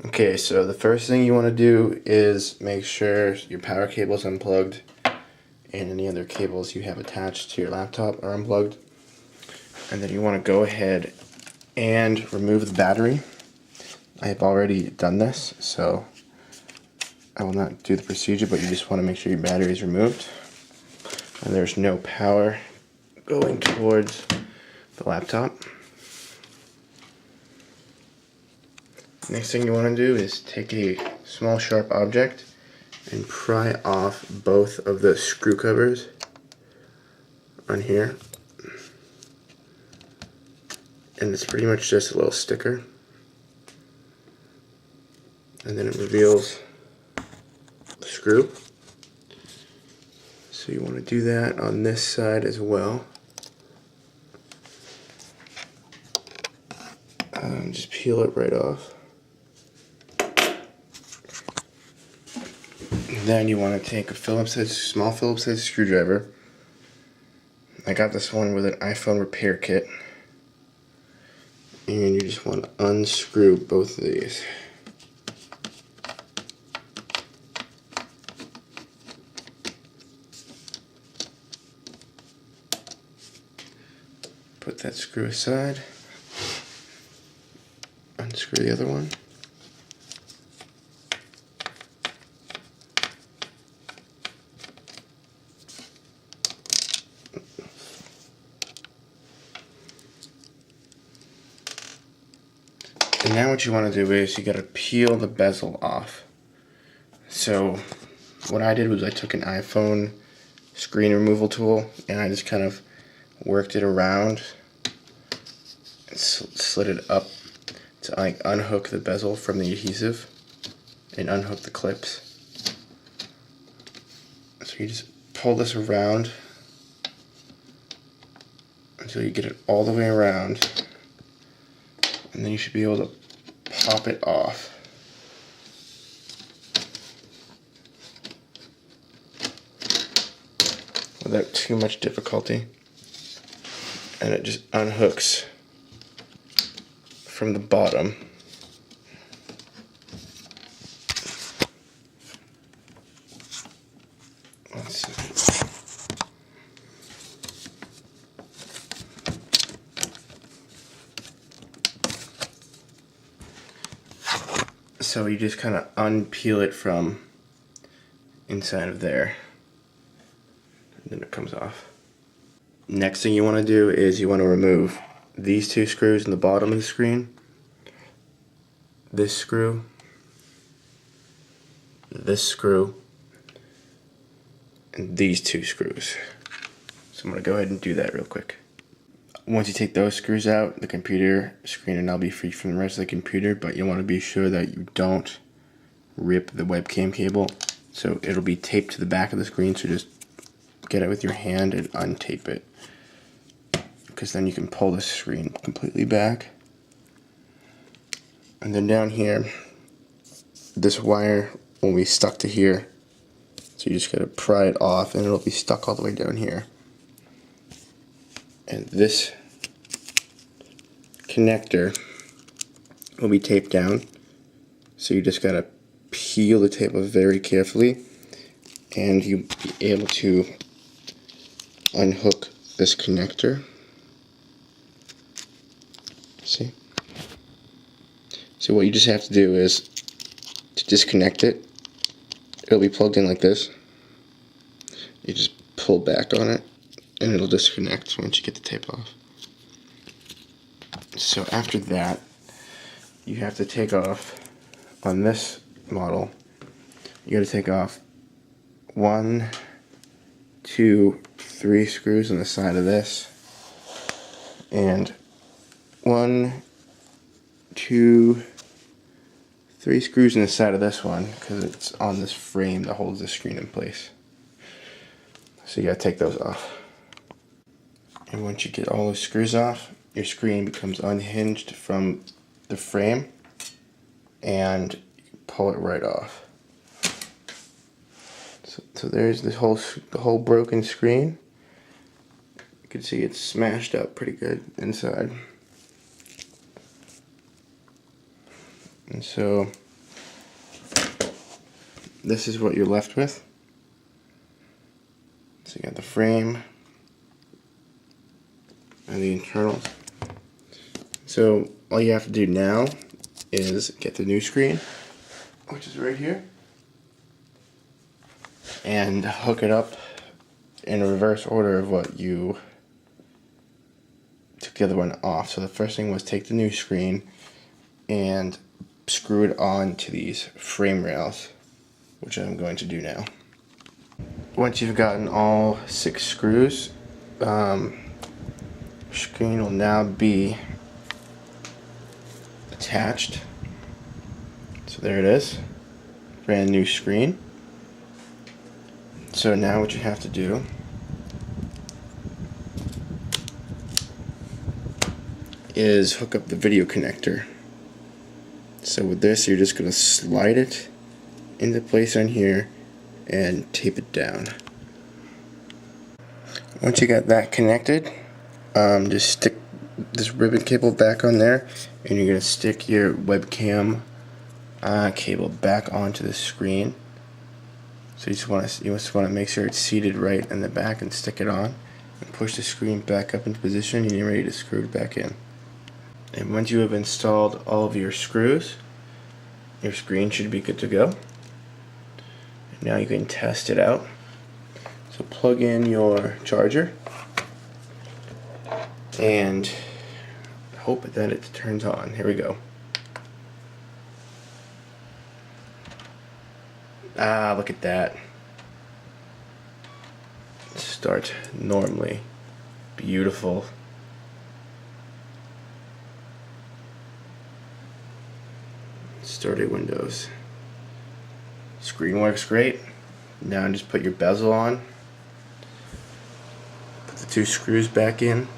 Okay, so the first thing you want to do is make sure your power cable is unplugged and any other cables you have attached to your laptop are unplugged. And then you want to go ahead and remove the battery. I have already done this, so I will not do the procedure, but you just want to make sure your battery is removed and there's no power going towards the laptop. Next thing you want to do is take a small sharp object and pry off both of the screw covers on here. And it's pretty much just a little sticker. And then it reveals the screw. So you want to do that on this side as well. Just peel it right off. Then you want to take a small Phillips head screwdriver. I got this one with an iPhone repair kit. And you just want to unscrew both of these. Put that screw aside. Unscrew the other one. And now what you want to do is you got to peel the bezel off. So what I did was I took an iPhone screen removal tool and I just kind of worked it around and slid it up to like unhook the bezel from the adhesive and unhook the clips. So you just pull this around until you get it all the way around, and then you should be able to pop it off. Without too much difficulty. And it just unhooks from the bottom. Let's see. So you just kind of unpeel it from inside of there, and then it comes off. Next thing you want to do is you want to remove these two screws in the bottom of the screen, this screw, and these two screws. So I'm going to go ahead and do that real quick. Once you take those screws out, the computer screen will now be free from the rest of the computer, but you want to be sure that you don't rip the webcam cable. So it'll be taped to the back of the screen, so just get it with your hand and untape it, because then you can pull the screen completely back. And then down here, this wire will be stuck to here, so you just gotta pry it off and it'll be stuck all the way down here. And this connector will be taped down, so you just gotta peel the tape off very carefully, and you'll be able to unhook this connector. See? So what you just have to do is to disconnect it. It'll be plugged in like this. You just pull back on it and it'll disconnect once you get the tape off. So after that, you have to take off, on this model, you got to take off 1, 2, 3 screws on the side of this, and 1, 2, 3 screws on the side of this one, because it's on this frame that holds the screen in place. So you got to take those off. And once you get all those screws off, your screen becomes unhinged from the frame, and you can pull it right off. So there's the whole broken screen. You can see it's smashed up pretty good inside. And so this is what you're left with. So you got the frame and the internals. So all you have to do now is get the new screen, which is right here, and hook it up in a reverse order of what you took the other one off. So the first thing was take the new screen and screw it on to these frame rails, which I'm going to do now. Once you've gotten all 6 screws, screen will now be attached. So there it is, brand new screen. So now what you have to do is hook up the video connector. So with this, you're just going to slide it into place on here and tape it down. Once you got that connected, just stick this ribbon cable back on there, and you're going to stick your webcam cable back onto the screen. So you just want to make sure it's seated right in the back and stick it on, and push the screen back up into position, and you're ready to screw it back in. And once you have installed all of your screws, your screen should be good to go. And now you can test it out. So plug in your charger and hope that it turns on. Here we go. Ah, look at that. Start normally. Beautiful. Sturdy windows. Screen works great. Now just put your bezel on. Put the 2 screws back in.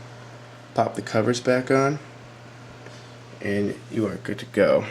Pop the covers back on. And you are good to go.